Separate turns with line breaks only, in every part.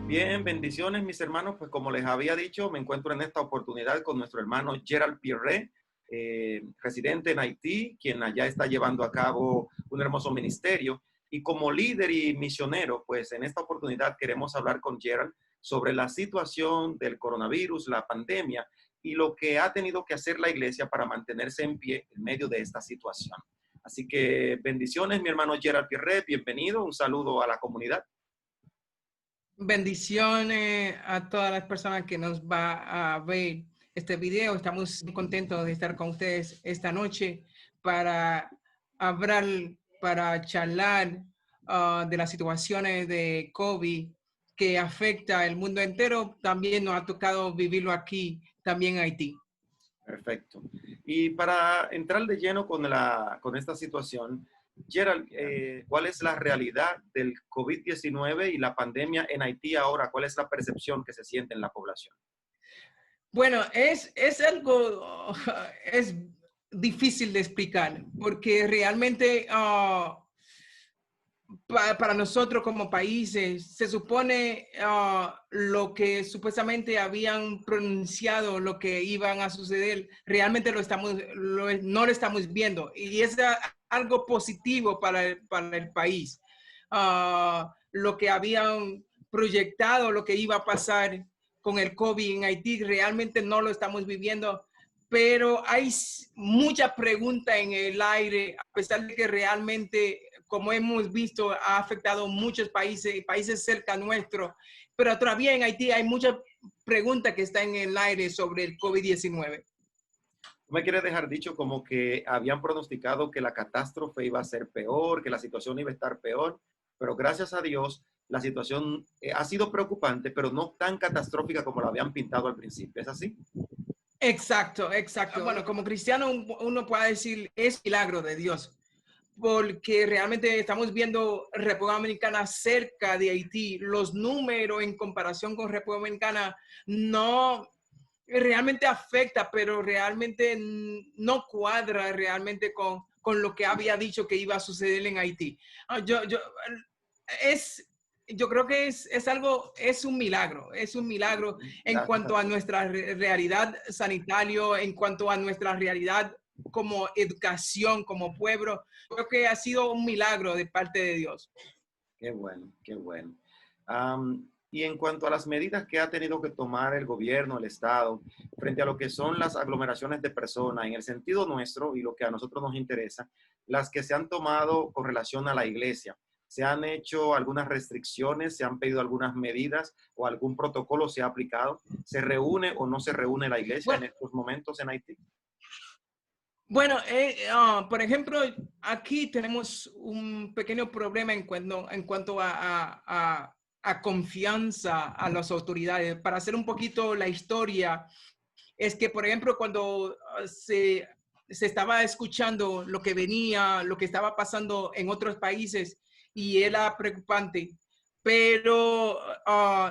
Bien, bendiciones mis hermanos, pues como les había dicho, me encuentro en esta oportunidad con nuestro hermano Gerald Pierre, residente en Haití, quien allá está llevando a cabo un hermoso ministerio. Y como líder y misionero, pues en esta oportunidad queremos hablar con Gerald sobre la situación del coronavirus, la pandemia y lo que ha tenido que hacer la iglesia para mantenerse en pie en medio de esta situación. Así que bendiciones, mi hermano Gerald Pierre, bienvenido, un saludo a la comunidad.
Bendiciones a todas las personas que nos va a ver este video. Estamos contentos de estar con ustedes esta noche para hablar, para charlar de las situaciones de COVID que afecta el mundo entero. También nos ha tocado vivirlo aquí, también en Haití.
Perfecto. Y para entrar de lleno con esta situación, Gerald, ¿cuál es la realidad del COVID-19 y la pandemia en Haití ahora? ¿Cuál es la percepción que se siente en la población?
Bueno, es algo, es difícil de explicar porque realmente para nosotros como países, se supone lo que supuestamente habían pronunciado, lo que iban a suceder, realmente no lo estamos viendo. Y es algo positivo para el país. Lo que habían proyectado, lo que iba a pasar con el COVID en Haití, realmente no lo estamos viviendo. Pero hay mucha pregunta en el aire, a pesar de que realmente, como hemos visto, ha afectado a muchos países cerca nuestro, pero todavía en Haití hay muchas preguntas que están en el aire sobre el COVID-19.
¿Tú me quieres dejar dicho como que habían pronosticado que la catástrofe iba a ser peor, que la situación iba a estar peor? Pero gracias a Dios, la situación ha sido preocupante, pero no tan catastrófica como la habían pintado al principio. ¿Es así?
Exacto, exacto. Bueno, como cristiano uno puede decir, es milagro de Dios, porque realmente estamos viendo República Dominicana cerca de Haití. Los números en comparación con República Dominicana no realmente afecta, pero realmente no cuadra realmente con lo que había dicho que iba a suceder en Haití. Es, yo creo que es algo, es un milagro en
Gracias a
cuanto a
Dios.
nuestra realidad sanitaria, en cuanto a nuestra realidad como educación, como pueblo. Creo que ha sido un milagro de parte de Dios.
Qué bueno, qué bueno. Y en cuanto a las medidas que ha tenido que tomar el gobierno, el Estado, frente a lo que son las aglomeraciones de personas, en el sentido nuestro y lo que a nosotros nos interesa, las que se han tomado con relación a la iglesia, ¿se han hecho algunas restricciones, se han pedido algunas medidas o algún protocolo se ha aplicado? ¿Se reúne o no se reúne la iglesia en
Bueno,
estos momentos en Haití?
Bueno, por ejemplo, aquí tenemos un pequeño problema en cuanto a confianza a las autoridades. Para hacer un poquito la historia, es que, por ejemplo, cuando se estaba escuchando lo que venía, lo que estaba pasando en otros países y era preocupante, pero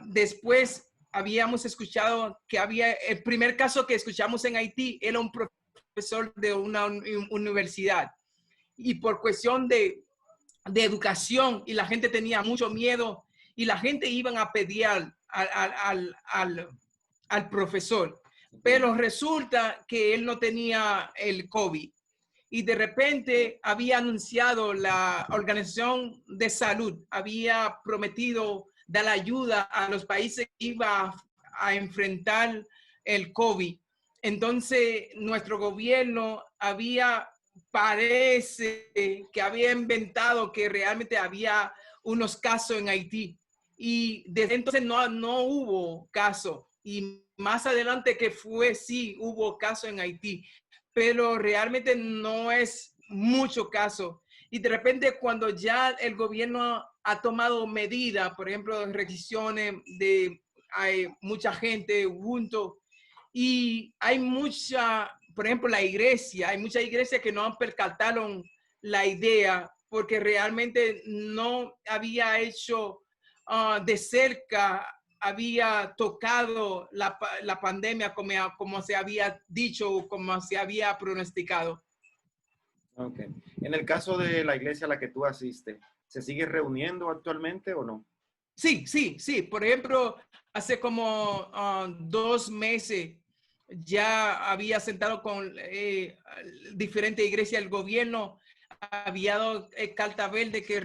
después habíamos escuchado que había, el primer caso que escuchamos en Haití era un profesor de una universidad y por cuestión de educación y la gente tenía mucho miedo y la gente iban a pedir al profesor, pero resulta que él no tenía el COVID y de repente había anunciado la Organización de Salud, había prometido dar ayuda a los países que iban a enfrentar el COVID. Entonces, nuestro gobierno parece que había inventado que realmente había unos casos en Haití y desde entonces no hubo caso y más adelante que fue, sí, hubo caso en Haití, pero realmente no es mucho caso. Y de repente cuando ya el gobierno ha tomado medidas, por ejemplo, restricciones hay mucha gente junto y hay mucha, por ejemplo, hay muchas iglesias que no han percataron la idea porque realmente no había hecho de cerca, había tocado la pandemia como se había dicho, como se había pronosticado.
Ok. En el caso de la iglesia a la que tú asistes, ¿se sigue reuniendo actualmente o no?
Sí. Por ejemplo, hace como 2 meses ya había sentado con diferentes iglesias del gobierno, había dado carta verde que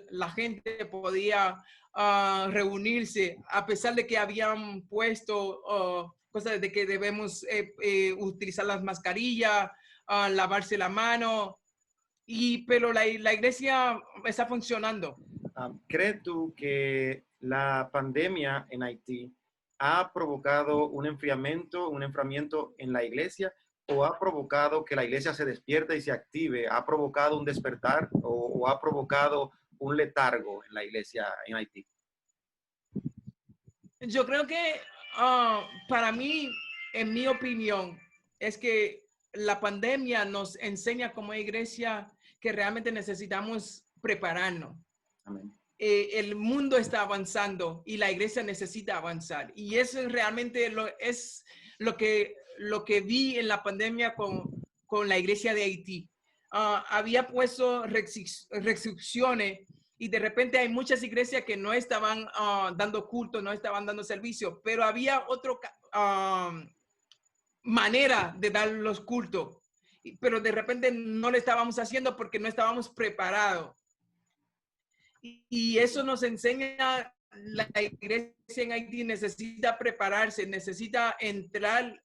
la gente podía reunirse, a pesar de que habían puesto cosas de que debemos utilizar las mascarillas, lavarse la mano, pero la iglesia está funcionando.
¿Crees tú que la pandemia en Haití ha provocado un enfriamiento en la iglesia o ha provocado que la iglesia se despierte y se active? ¿Ha provocado un despertar o ha provocado un letargo en la iglesia en Haití?
Yo creo que para mí, en mi opinión, es que la pandemia nos enseña como iglesia que realmente necesitamos prepararnos.
Amén.
El mundo está avanzando y la iglesia necesita avanzar. Y eso es realmente lo que vi en la pandemia con la iglesia de Haití. Había puesto restricciones y de repente hay muchas iglesias que no estaban dando culto, no estaban dando servicio, pero había otra manera de dar los cultos. Pero de repente no lo estábamos haciendo porque no estábamos preparados. Y eso nos enseña, la iglesia en Haití necesita prepararse, necesita entrar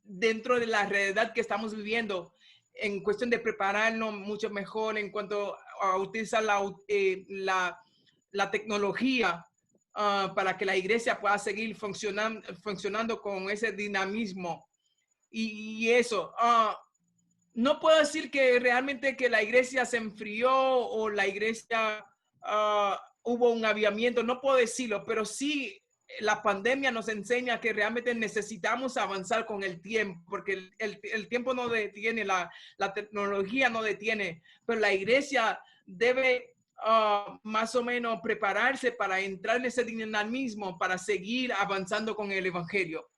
dentro de la realidad que estamos viviendo en cuestión de prepararnos mucho mejor en cuanto a utilizar la tecnología para que la iglesia pueda seguir funcionando con ese dinamismo. Y eso, no puedo decir que realmente que la iglesia se enfrió o la iglesia hubo un avivamiento, no puedo decirlo, pero sí la pandemia nos enseña que realmente necesitamos avanzar con el tiempo, porque el tiempo no detiene, la tecnología no detiene, pero la iglesia debe más o menos prepararse para entrar en ese dinamismo, para seguir avanzando con el evangelio.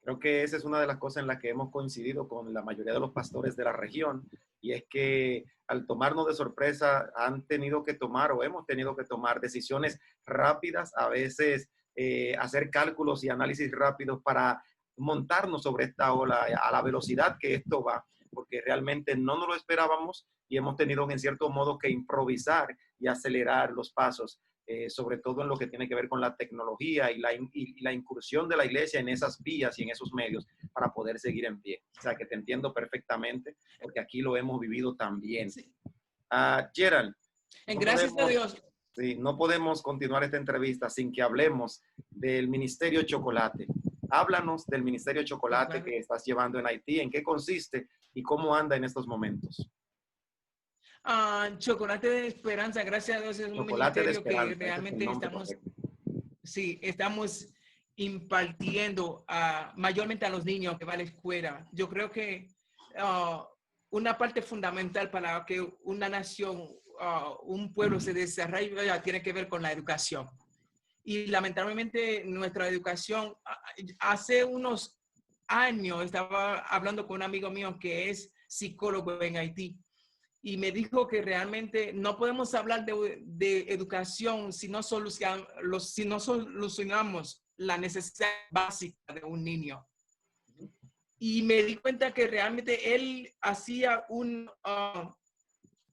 Creo que esa es una de las cosas en las que hemos coincidido con la mayoría de los pastores de la región, y es que al tomarnos de sorpresa han tenido que tomar o hemos tenido que tomar decisiones rápidas, a veces hacer cálculos y análisis rápidos para montarnos sobre esta ola a la velocidad que esto va, porque realmente no nos lo esperábamos y hemos tenido en cierto modo que improvisar y acelerar los pasos. Sobre todo en lo que tiene que ver con la tecnología y la incursión de la iglesia en esas vías y en esos medios para poder seguir en pie. O sea, que te entiendo perfectamente, porque aquí lo hemos vivido también.
Sí.
Gerald,
Gracias a Dios.
Sí, no podemos continuar esta entrevista sin que hablemos del Ministerio Chocolate. Háblanos del Ministerio Chocolate que estás llevando en Haití, en qué consiste y cómo anda en estos momentos.
Chocolate de Esperanza, gracias a Dios, es un
Chocolate de
ministerio
Esperanza,
que realmente estamos impartiendo mayormente a los niños que van a la escuela. Yo creo que una parte fundamental para que una nación, un pueblo se desarrolle tiene que ver con la educación. Y lamentablemente nuestra educación, hace unos años estaba hablando con un amigo mío que es psicólogo en Haití. Y me dijo que realmente no podemos hablar de educación si no solucionamos la necesidad básica de un niño. Y me di cuenta que realmente él hacía un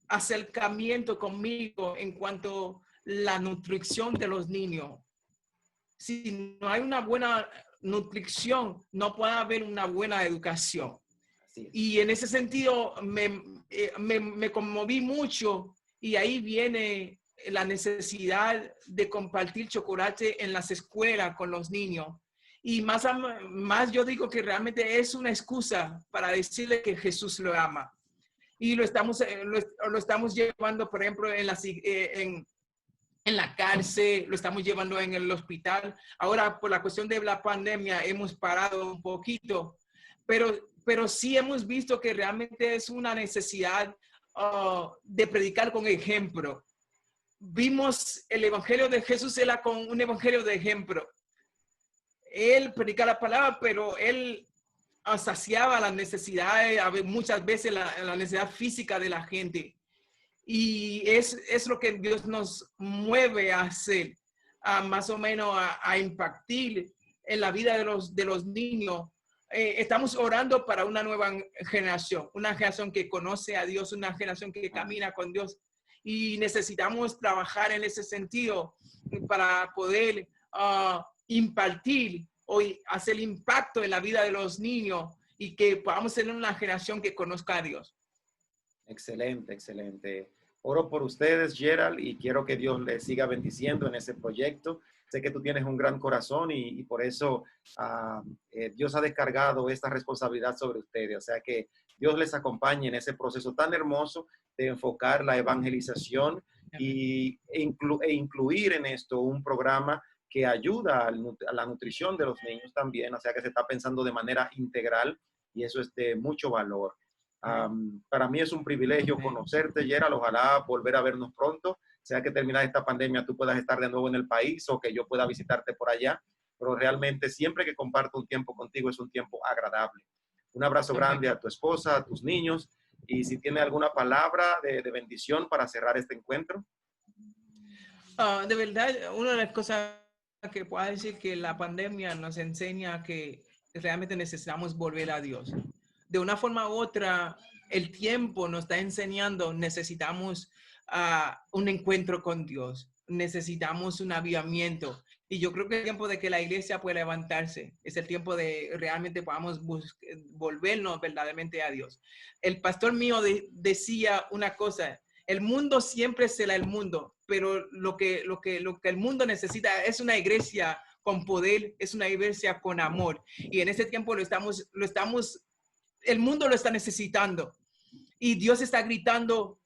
acercamiento conmigo en cuanto a la nutrición de los niños. Si no hay una buena nutrición, no puede haber una buena educación. Y en ese sentido me conmoví mucho, y ahí viene la necesidad de compartir chocolate en las escuelas con los niños. Y más yo digo que realmente es una excusa para decirle que Jesús lo ama. Y lo estamos llevando, por ejemplo, en la cárcel, lo estamos llevando en el hospital. Ahora, por la cuestión de la pandemia, hemos parado un poquito, pero sí hemos visto que realmente es una necesidad de predicar con ejemplo. Vimos el evangelio de Jesús, era con un evangelio de ejemplo. Él predicaba la palabra, pero él saciaba las necesidades, muchas veces la necesidad física de la gente. Y es lo que Dios nos mueve a hacer, más o menos a impartir en la vida de los niños. Estamos orando para una nueva generación, una generación que conoce a Dios, una generación que camina con Dios. Y necesitamos trabajar en ese sentido para poder impartir o hacer impacto en la vida de los niños y que podamos tener una generación que conozca a Dios.
Excelente, excelente. Oro por ustedes, Gerald, y quiero que Dios les siga bendiciendo en ese proyecto. Sé que tú tienes un gran corazón y por eso Dios ha descargado esta responsabilidad sobre ustedes. O sea que Dios les acompañe en ese proceso tan hermoso de enfocar la evangelización e incluir en esto un programa que ayuda a la nutrición de los niños también. O sea que se está pensando de manera integral y eso es de mucho valor. Para mí es un privilegio conocerte, Gerald. Ojalá volver a vernos pronto, sea que termine esta pandemia tú puedas estar de nuevo en el país o que yo pueda visitarte por allá, pero realmente siempre que comparto un tiempo contigo es un tiempo agradable. Un abrazo grande a tu esposa, a tus niños, y si tiene alguna palabra de bendición para cerrar este encuentro.
De verdad, una de las cosas que puedo decir que la pandemia nos enseña que realmente necesitamos volver a Dios. De una forma u otra, el tiempo nos está enseñando, necesitamos un encuentro con Dios, necesitamos un avivamiento. Y yo creo que es el tiempo de que la iglesia pueda levantarse, es el tiempo de realmente podamos volvernos verdaderamente a Dios. El pastor mío decía una cosa: el mundo siempre será el mundo, pero lo que el mundo necesita es una iglesia con poder, es una iglesia con amor. Y en este tiempo el mundo lo está necesitando. Y Dios está gritando,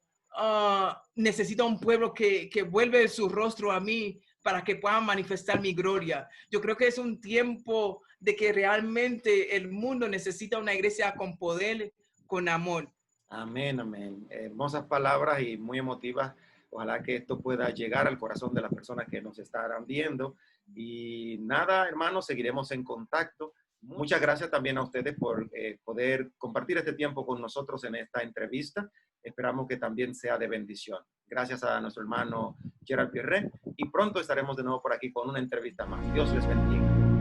necesita un pueblo que vuelve su rostro a mí para que puedan manifestar mi gloria. Yo creo que es un tiempo de que realmente el mundo necesita una iglesia con poder, con amor.
Amén, amén. Hermosas palabras y muy emotivas. Ojalá que esto pueda llegar al corazón de las personas que nos estarán viendo. Y nada, hermanos, seguiremos en contacto. Muchas gracias también a ustedes por poder compartir este tiempo con nosotros en esta entrevista. Esperamos que también sea de bendición. Gracias a nuestro hermano Gerald Pierre y pronto estaremos de nuevo por aquí con una entrevista más. Dios les bendiga.